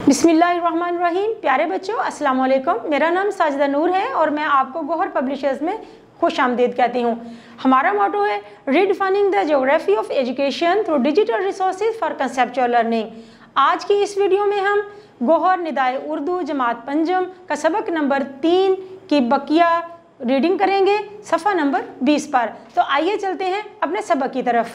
बिस्मिल्लाहिर्रहमानिर्रहीम। प्यारे बच्चों, अस्सलाम वालेकुम। मेरा नाम साजिदा नूर है और मैं आपको गौहर पब्लिशर्स में खुश आमदीद कहती हूँ। हमारा मोटो है redefining the geography of education through digital resources for conceptual learning. आज की इस वीडियो में हम गौहर निदाए उर्दू जमात पंजम का सबक नंबर 3 की बकिया रीडिंग करेंगे सफ़ा नंबर 20 पर। तो आइए चलते हैं अपने सबक की तरफ।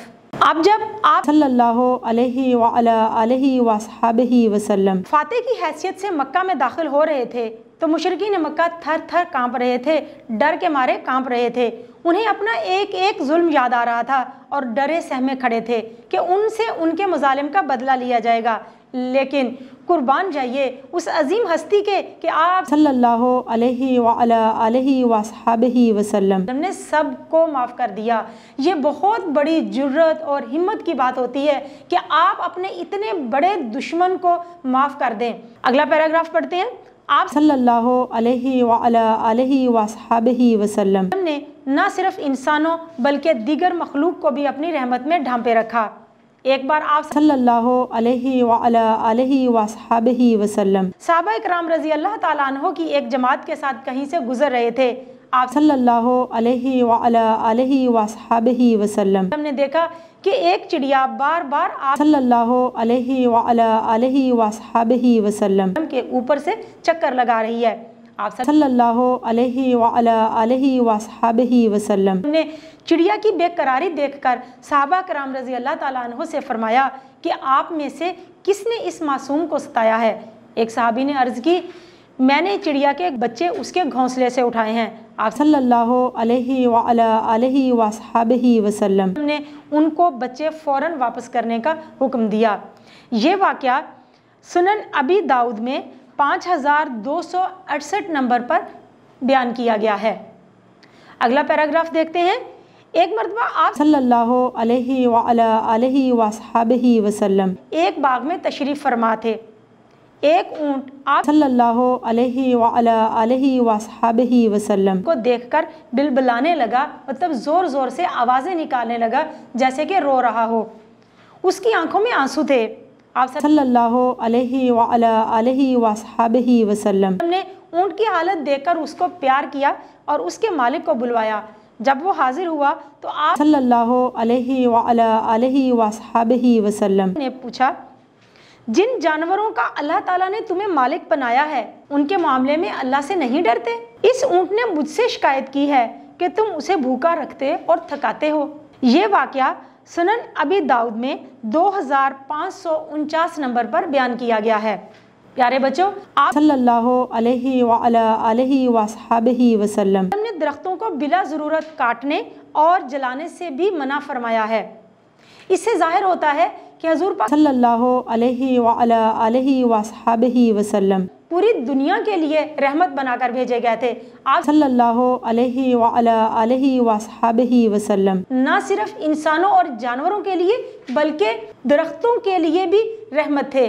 अब जब आप सल्लल्लाहु अलैहि वसहबिहि वसल्लम फातिह की हैसियत से मक्का में दाखिल हो रहे थे तो मुशरिकीन मक्का थर थर कांप रहे थे, डर के मारे कांप रहे थे। उन्हें अपना एक एक जुल्म याद आ रहा था और डरे सहमे खड़े थे कि उनसे उनके मजालिम का बदला लिया जाएगा। लेकिन कुर्बान जाइए उस अजीम हस्ती के कि आप सल्लल्लाहु अलैहि वसहबिहि वसल्लम ने सबको माफ़ कर दिया। ये बहुत बड़ी जुर्रत और हिम्मत की बात होती है कि आप अपने इतने बड़े दुश्मन को माफ़ कर दें। अगला पैराग्राफ पढ़ते हैं। आप सल्लल्लाहु अलैहि वसहबिहि वसल्लम ने न सिर्फ इंसानों बल्कि दीगर मखलूक को भी अपनी रहमत में ढांपे रखा। एक बार आप सल्लल्लाहु अलैहि वसहबिहि वसल्लम सहाबा इकराम रजी अल्लाह ताला अन्हो की एक जमात के साथ कहीं से गुजर रहे थे। आप सल्लल्लाहु अलैहि वसहबिहि वसल्लम हमने देखा कि एक चिड़िया बार बार आप सल्लल्लाहु अलैहि वसहबिहि वसल्लम के ऊपर से चक्कर लगा रही है। आप सल्लल्लाहु अलैहि वसहबिहि वसल्लम ने चिड़िया की बेकरारी देखकर सहाबा कराम रजी अल्लाह ताला अन्हो से फरमाया कि आप में से किसने इस मासूम को सताया है। एक सहाबी ने अर्ज की, मैंने चिड़िया के बच्चे उसके घोंसले से उठाए हैं। आप सल्लल्लाहु अलैहि वसहबिहि वसल्लम ने उनको बच्चे फौरन वापस करने का हुक्म दिया। ये वाक़या सुनन अबी दाऊद में 5268 नंबर पर बयान किया गया है। अगला पैराग्राफ देखते हैं। एक मरतबा आप सल्लल्लाहु अलैहि वसहबिहि वसल्लम एक बाग में तशरीफ़ फरमा थे। एक ऊंट आप सल्लल्लाहु अलैहि वसहबिहि वसल्लम को देखकर बिलबिलाने लगा, मतलब ज़ोर ज़ोर से आवाज़ें निकालने लगा जैसे कि रो रहा हो। उसकी आंखों में आंसू थे। आप सल्लल्लाहु अलैहि वसहबिहि वसल्लम ने ऊंट की हालत देखकर उसको प्यार किया और उसके मालिक को बुलवाया। जब वो हाजिर हुआ तो आप सल्लल्लाहु अलैहि वसहबिहि वसल्लम ने पूछा, जिन जानवरों का अल्लाह ताला ने तुम्हें मालिक बनाया है उनके मामले में अल्लाह से नहीं डरते? इस ऊंट ने मुझसे शिकायत की है कि तुम उसे भूखा रखते और थकाते हो। ये वाक़या सुनन अबी दाऊद में 2549 नंबर पर बयान किया गया है। प्यारे बच्चों, आप सल्लल्लाहु अलैहि वसहबिहि वसल्लम हमने दरख्तों को बिला ज़रूरत काटने और जलाने से भी मना फरमाया है। इससे जाहिर होता है कि हुज़ूर पाक सल्लल्लाहु अलैहि वसहबिहि वसल्लम पूरी दुनिया के लिए रहमत बनाकर भेजे गए थे। आप सल्लल्लाहु अलैहि वसहबिहि वसल्लम न सिर्फ इंसानों और जानवरों के लिए बल्कि दरख्तों के लिए भी रहमत थे।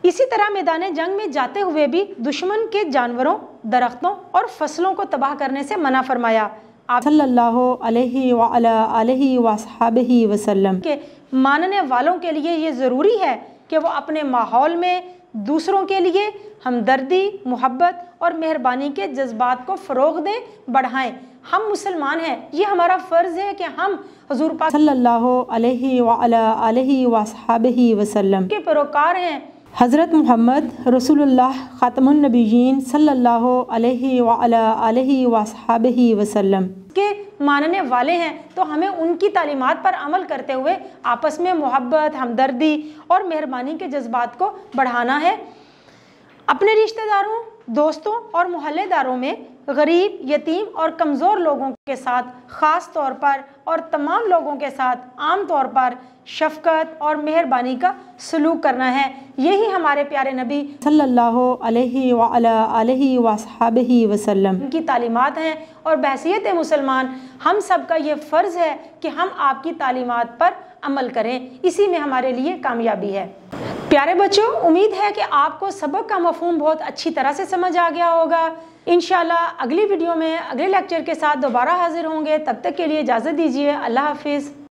इसी तरह मैदान जंग में जाते हुए भी दुश्मन के जानवरों, दरख्तों और फसलों को तबाह करने से मना फरमाया। आप सल्लल्लाहु अलैहि वसहबिहि वसल्लम के मानने वालों के लिए ये ज़रूरी है कि वो अपने माहौल में दूसरों के लिए हमदर्दी, मोहब्बत और मेहरबानी के जज्बात को फ़रोग़ दें, बढ़ाएं। हम मुसलमान हैं, ये हमारा फ़र्ज़ है कि हम हुज़ूर पाक सल्लल्लाहु अलैहि वसहबिहि वसल्लम के पैरोकार हैं। हज़रत मोहम्मद रसूलुल्लाह ख़ातमुन नबिय्यीन सल्लल्लाहु अलैहि वसहबिहि वसल्लम के मानने वाले हैं, तो हमें उनकी तालीमात पर अमल करते हुए आपस में मोहब्बत, हमदर्दी और मेहरबानी के जज्बात को बढ़ाना है। अपने रिश्तेदारों, दोस्तों और मोहल्लेदारों में गरीब, यतीम और कमज़ोर लोगों के साथ ख़ास तौर पर और तमाम लोगों के साथ आम तौर पर शफ़क़त और मेहरबानी का सलूक करना है। यही हमारे प्यारे नबी सल्लल्लाहु अलैहि वसहबिहि वसल्लम की तालीमात हैं और बहैसियत मुसलमान हम सब का ये फ़र्ज़ है कि हम आपकी तालीमात पर अमल करें। इसी में हमारे लिए कामयाबी है। प्यारे बच्चों, उम्मीद है कि आपको सबक का मफ़हूम बहुत अच्छी तरह से समझ आ गया होगा। इंशाल्लाह अगली वीडियो में अगले लेक्चर के साथ दोबारा हाजिर होंगे। तब तक के लिए इजाज़त दीजिए। अल्लाह हाफिज़।